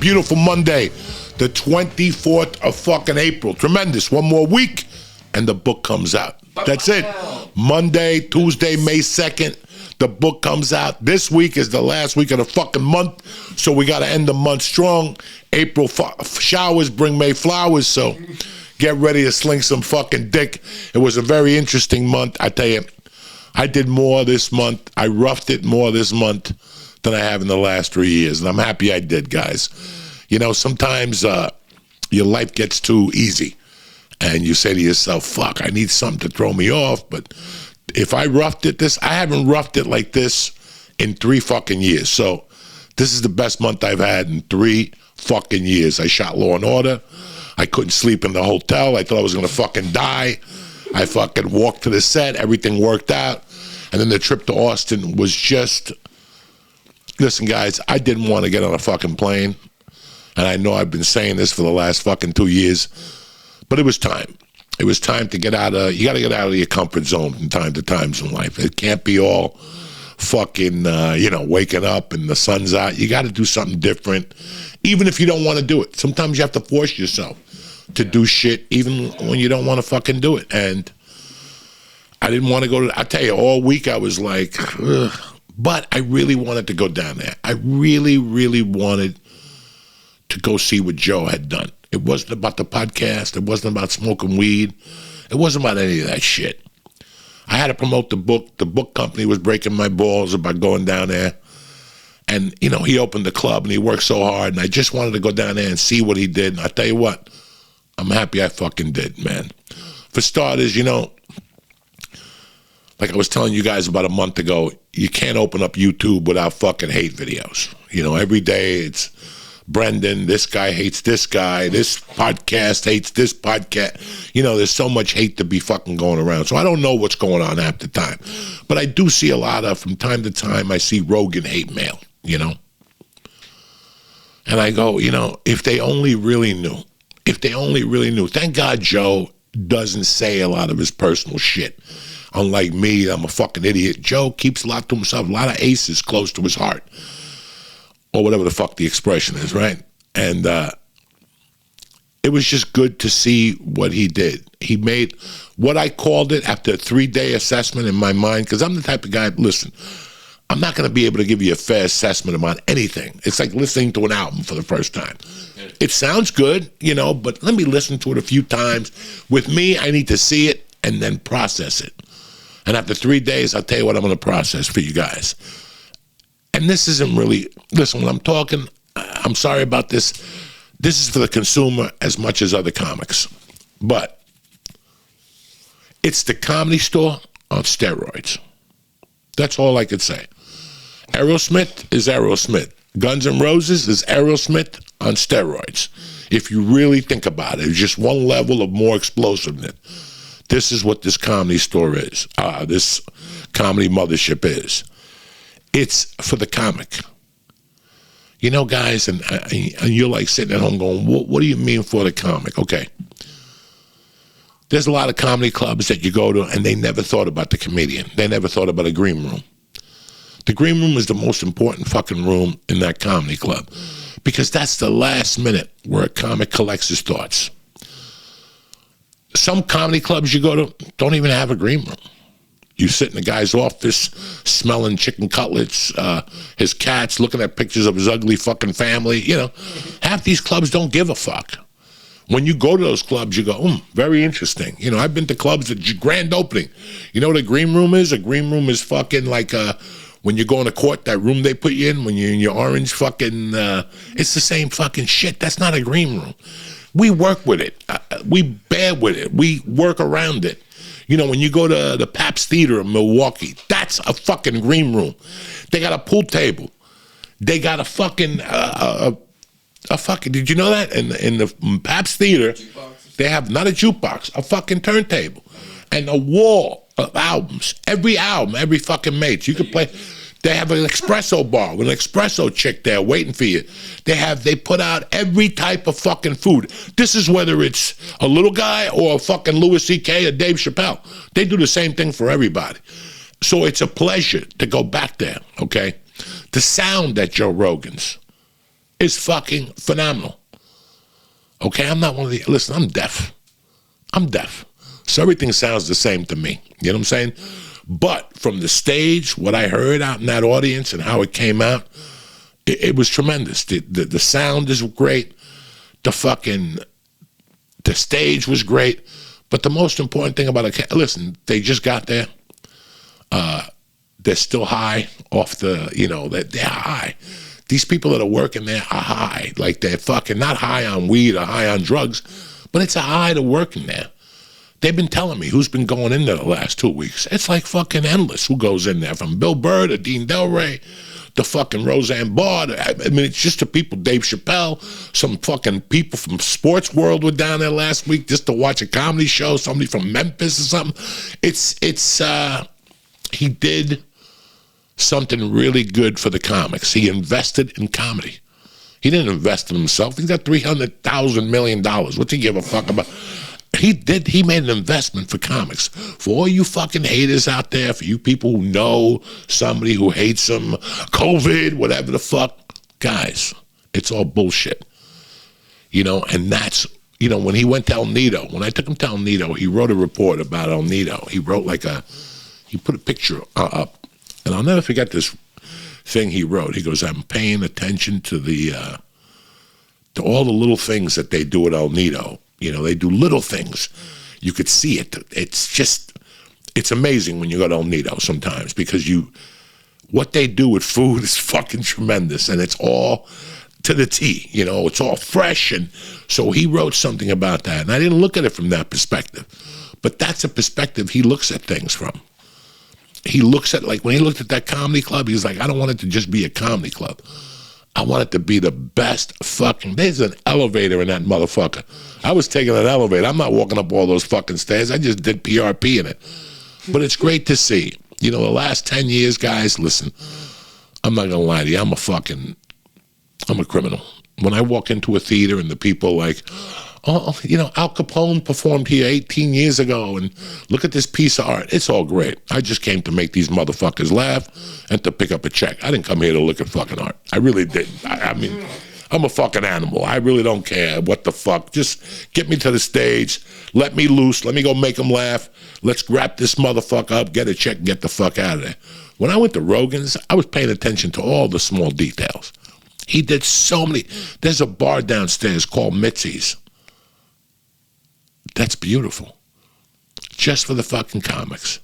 beautiful Monday, the 24th of fucking April. Tremendous. One more week, and the book comes out. That's it. Monday, Tuesday, May 2nd, the book comes out. This week is the last week of the fucking month, so we got to end the month strong. April showers bring May flowers, so get ready to sling some fucking dick. It was a very interesting month. I tell you, I did more this month. I roughed it more this month than I have in the last 3 years, and I'm happy I did, guys. You know, sometimes your life gets too easy, and you say to yourself, fuck, I need something to throw me off, but if I roughed it I haven't roughed it like this in 3 fucking years, so this is the best month I've had in 3 fucking years. I shot Law and Order. I couldn't sleep in the hotel. I thought I was going to fucking die. I fucking walked to the set. Everything worked out. And then the trip to Austin was just... Listen, guys, I didn't want to get on a fucking plane. And I know I've been saying this for the last fucking 2 years. But it was time. It was time to get out of... You got to get out of your comfort zone from time to time in life. It can't be all fucking, waking up and the sun's out. You got to do something different, even if you don't want to do it. Sometimes you have to force yourself to do shit, even when you don't want to fucking do it. And I didn't want to go to... I tell you, all week I was like... Ugh. But I really wanted to go down there. I really, really wanted to go see what Joe had done. It wasn't about the podcast. It wasn't about smoking weed. It wasn't about any of that shit. I had to promote the book. The book company was breaking my balls about going down there. And, he opened the club and he worked so hard. And I just wanted to go down there and see what he did. And I tell you what, I'm happy I fucking did, man. For starters, like I was telling you guys about a month ago, you can't open up YouTube without fucking hate videos. Every day it's Brendan, this guy hates this guy, this podcast hates this podcast. There's so much hate to be fucking going around. So I don't know what's going on half the time. But I do see a lot of, from time to time, I see Rogan hate mail, And I go, if they only really knew. If they only really knew. Thank God Joe doesn't say a lot of his personal shit. Unlike me, I'm a fucking idiot. Joe keeps a lot to himself, a lot of aces close to his heart. Or whatever the fuck the expression is, right? And it was just good to see what he did. He made what I called it after a 3-day assessment in my mind, because I'm the type of guy, listen, I'm not going to be able to give you a fair assessment about anything. It's like listening to an album for the first time. It sounds good, but let me listen to it a few times. With me, I need to see it and then process it. And after 3 days, I'll tell you what I'm going to process for you guys. And this isn't really, listen, when I'm talking, I'm sorry about this. This is for the consumer as much as other comics. But it's the Comedy Store on steroids. That's all I could say. Aerosmith is Aerosmith. Guns N' Roses is Aerosmith on steroids. If you really think about it, it's just one level of more explosiveness. This is what this Comedy Store is. This comedy mothership is. It's for the comic. Guys, and you're like sitting at home going, what do you mean for the comic? Okay. There's a lot of comedy clubs that you go to, and they never thought about the comedian. They never thought about a green room. The green room is the most important fucking room in that comedy club, because that's the last minute where a comic collects his thoughts. Some comedy clubs you go to don't even have a green room. You sit in the guy's office smelling chicken cutlets, his cats, looking at pictures of his ugly fucking family. Half these clubs don't give a fuck. When you go to those clubs, you go, very interesting. I've been to clubs at grand opening. You know what a green room is? A green room is fucking like when you go into court, that room they put you in, when you're in your orange fucking, it's the same fucking shit. That's not a green room. We work with it. We bear with it. We work around it. When you go to the Pabst Theater in Milwaukee, that's a fucking green room. They got a pool table. They got a fucking, did you know that? In the Pabst Theater, they have not a jukebox, a fucking turntable. And a wall of albums. Every album, every fucking mate. You could play. They have an espresso bar with an espresso chick there waiting for you. They put out every type of fucking food. This is whether it's a little guy or a fucking Louis C.K. or Dave Chappelle. They do the same thing for everybody. So it's a pleasure to go back there, okay? The sound at Joe Rogan's is fucking phenomenal. Okay, I'm not one of the, listen, I'm deaf. I'm deaf. So everything sounds the same to me. You know what I'm saying? But from the stage, what I heard out in that audience and how it came out, it was tremendous. The sound is great. The stage was great. But the most important thing about it, listen, they just got there. They're still high off the, they're high. These people that are working there are high. Like they're fucking not high on weed or high on drugs, but it's a high to working there. They've been telling me who's been going in there the last 2 weeks. It's like fucking endless who goes in there, from Bill Burr to Dean Delray to fucking Roseanne Barr. I mean, it's just the people, Dave Chappelle, some fucking people from Sports World were down there last week just to watch a comedy show, somebody from Memphis or something. He did something really good for the comics. He invested in comedy. He didn't invest in himself. He's got $300,000 million. What's he give a fuck about? He made an investment for comics. For all you fucking haters out there, for you people who know somebody who hates them, COVID, whatever the fuck, guys, it's all bullshit. And that's, when he went to El Nido, when I took him to El Nido, he wrote a report about El Nido. He wrote he put a picture up. And I'll never forget this thing he wrote. He goes, I'm paying attention to to all the little things that they do at El Nido. They do little things. You could see it. It's amazing when you go to El Nido sometimes, because what they do with food is fucking tremendous, and it's all to the T. It's all fresh. And so he wrote something about that, and I didn't look at it from that perspective. But that's a perspective he looks at things from. He looks at, when he looked at that comedy club, he's like, I don't want it to just be a comedy club. I want it to be the best fucking, there's an elevator in that motherfucker. I was taking an elevator. I'm not walking up all those fucking stairs. I just did PRP in it. But it's great to see. The last 10 years, guys, listen, I'm not going to lie to you. I'm a criminal. When I walk into a theater and the people Al Capone performed here 18 years ago, and look at this piece of art. It's all great. I just came to make these motherfuckers laugh and to pick up a check. I didn't come here to look at fucking art. I really didn't. I mean, I'm a fucking animal. I really don't care what the fuck. Just get me to the stage. Let me loose. Let me go make them laugh. Let's wrap this motherfucker up, get a check, and get the fuck out of there. When I went to ROGAN'S, I was paying attention to all the small details. He did so many. There's a bar downstairs called Mitzi's. That's beautiful. Just for the fucking comics.